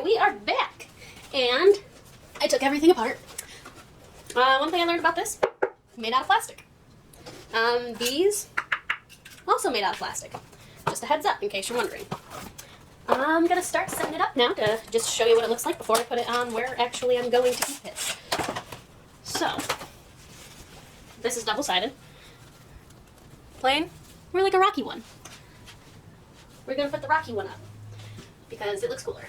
Okay, we are back, and I took everything apart. One thing I learned about this, made out of plastic. These, also made out of plastic. Just a heads up, in case you're wondering. I'm gonna start setting it up now to just show you what it looks like before I put it on where actually I'm going to keep it. So, this is double-sided. Plain, or like a rocky one. We're gonna put the rocky one up, because it looks cooler.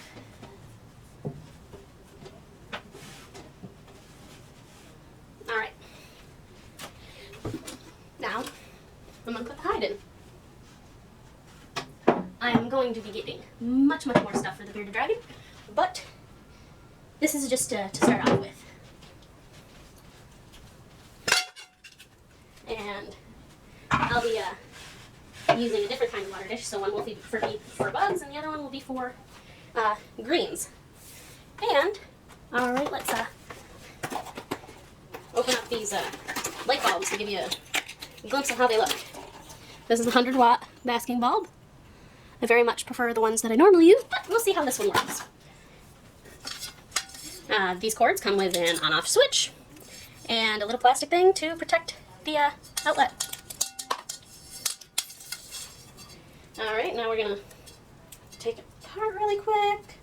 Alright. Now, I'm going to put the hide in. I am going to be getting much more stuff for the bearded dragon, but this is just to start off with. And I'll be using a different kind of water dish, so one will be for bugs and the other one will be for greens. And, alright, let's open up these light bulbs to give you a glimpse of how they look. This is a 100-watt basking bulb. I very much prefer the ones that I normally use, but we'll see how this one works. These cords come with an on-off switch and a little plastic thing to protect the outlet. Alright, now we're going to take it apart really quick.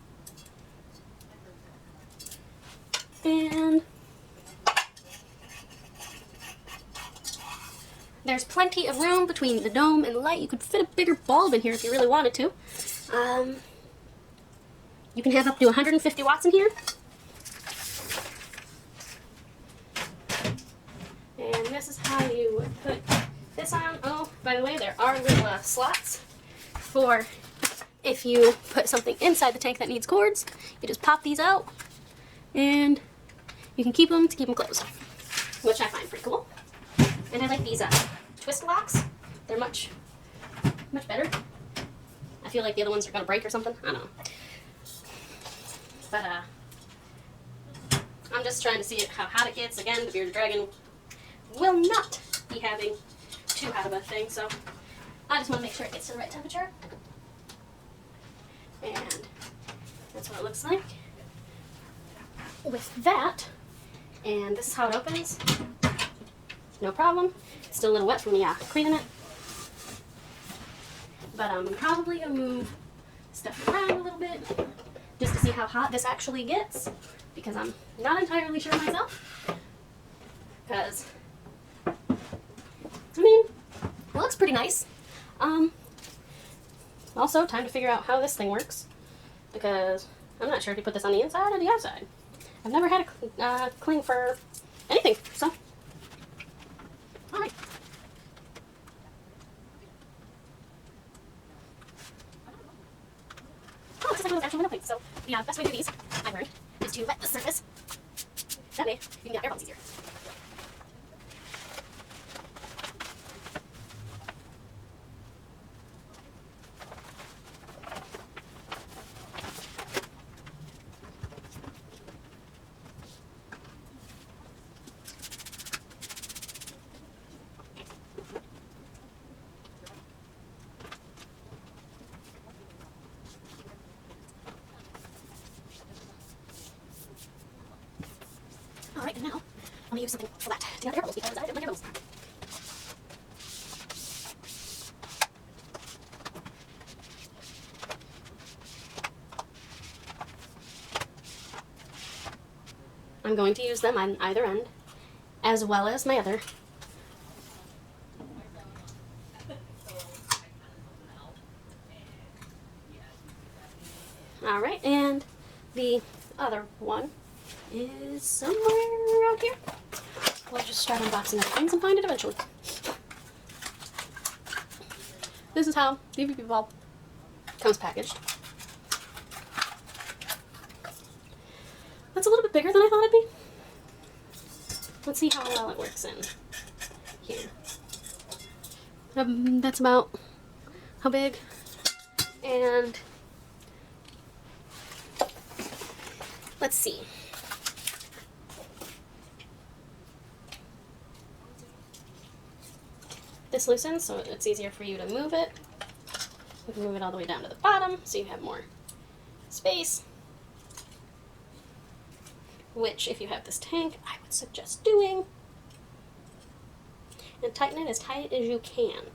And there's plenty of room between the dome and the light. You could fit a bigger bulb in here if you really wanted to. You can have up to 150 watts in here. And this is how you would put this on. Oh, by the way, there are little slots for if you put something inside the tank that needs cords. You just pop these out and you can keep them closed, which I find pretty cool. And I like these twist locks. They're much better. I feel like the other ones are gonna break or something. I don't know. But I'm just trying to see how hot it gets. Again, the bearded dragon will not be having too hot of a thing, so I just want to make sure it gets to the right temperature. And that's what it looks like with that. And this is how it opens. No problem. It's still a little wet from me cleaning it. But I'm probably going to move stuff around a little bit just to see how hot this actually gets, because I'm not entirely sure myself. Because, I mean, it looks pretty nice. Also, time to figure out how this thing works, because I'm not sure if you put this on the inside or the outside. I've never had a cling for anything, so. Alright. Oh, this is like one of those actual window plates. So, the best way to do these, I learned, is to wet the surface. That way, you can get air bubbles easier. Alright, and now I'm going to use something flat to get air bubbles because I don't like air bubbles. I'm going to use them on either end, as well as my other. Alright, and the other one is somewhere around here. We'll just start unboxing the things and find it eventually. This is how the BB bulb comes packaged. That's a little bit bigger than I thought it'd be. Let's see how well it works in here. That's about how big. And let's see. This loosens, so it's easier for you to move it. You can move it all the way down to the bottom, so you have more space. which if you have this tank, I would suggest doing. And tighten it as tight as you can,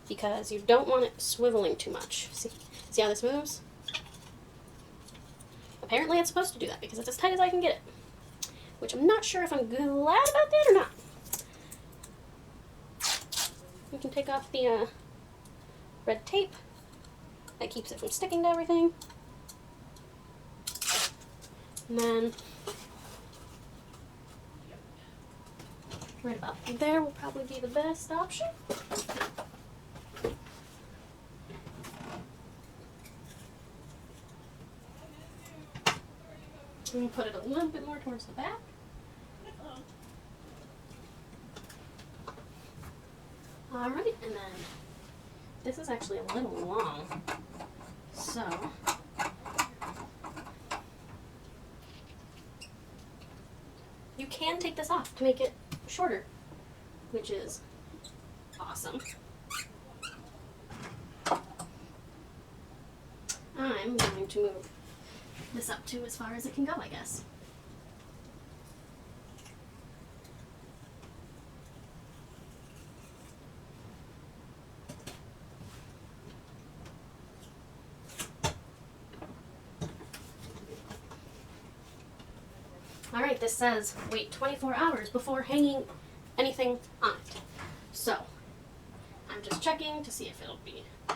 because you don't want it swiveling too much. See how this moves? Apparently it's supposed to do that because it's as tight as I can get it, which I'm not sure if I'm glad about that or not. You can take off the red tape. That keeps it from sticking to everything. And then right about there will probably be the best option. And put it a little bit more towards the back. Alright, and then this is actually a little long, so you can take this off to make it shorter, which is awesome. I'm going to move this up to as far as it can go, I guess. Alright, this says wait 24 hours before hanging anything on it. So, I'm just checking to see if it'll be the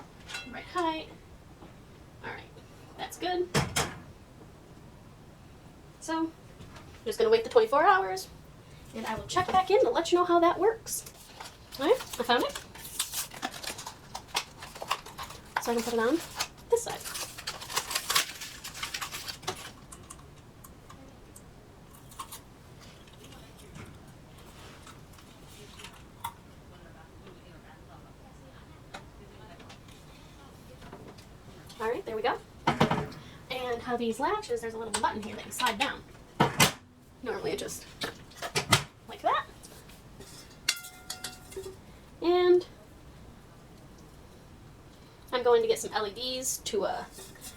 right height. Alright, that's good. So, I'm just going to wait the 24 hours, and I will check back in to let you know how that works. Alright, I found it. So I can put it on this side. Alright, there we go. And how these latch is there's a little button here that you slide down. Normally it just like that. And I'm going to get some LEDs to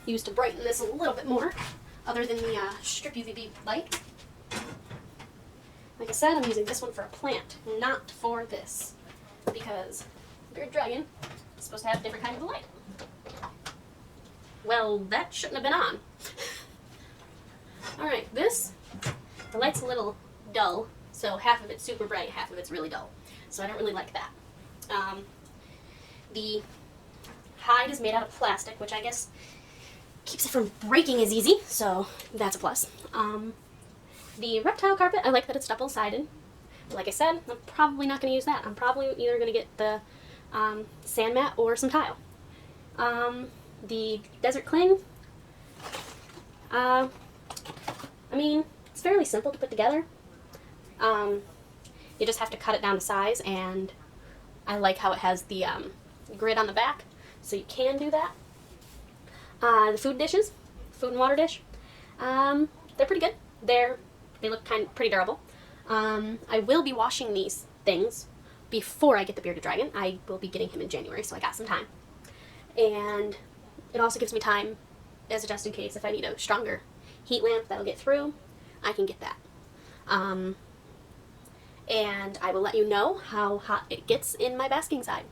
use to brighten this a little bit more, other than the strip UVB light. Like I said, I'm using this one for a plant, not for this, because Bearded Dragon is supposed to have a different kind of a light. Well, that shouldn't have been on. Alright, the light's a little dull, so half of it's super bright, half of it's really dull. So I don't really like that. The hide is made out of plastic, which I guess keeps it from breaking as easy, so that's a plus. The reptile carpet, I like that it's double-sided. Like I said, I'm probably not going to use that. I'm probably either going to get the sand mat or some tile. The desert cling, I mean, it's fairly simple to put together. You just have to cut it down to size, and I like how it has the grid on the back, so you can do that. The food dishes, food and water dish, they're pretty good. They look pretty durable. I will be washing these things before I get the Bearded Dragon. I will be getting him in January, so I got some time. And it also gives me time, as a just in case, if I need a stronger heat lamp that'll get through, I can get that. And I will let you know how hot it gets in my basking side.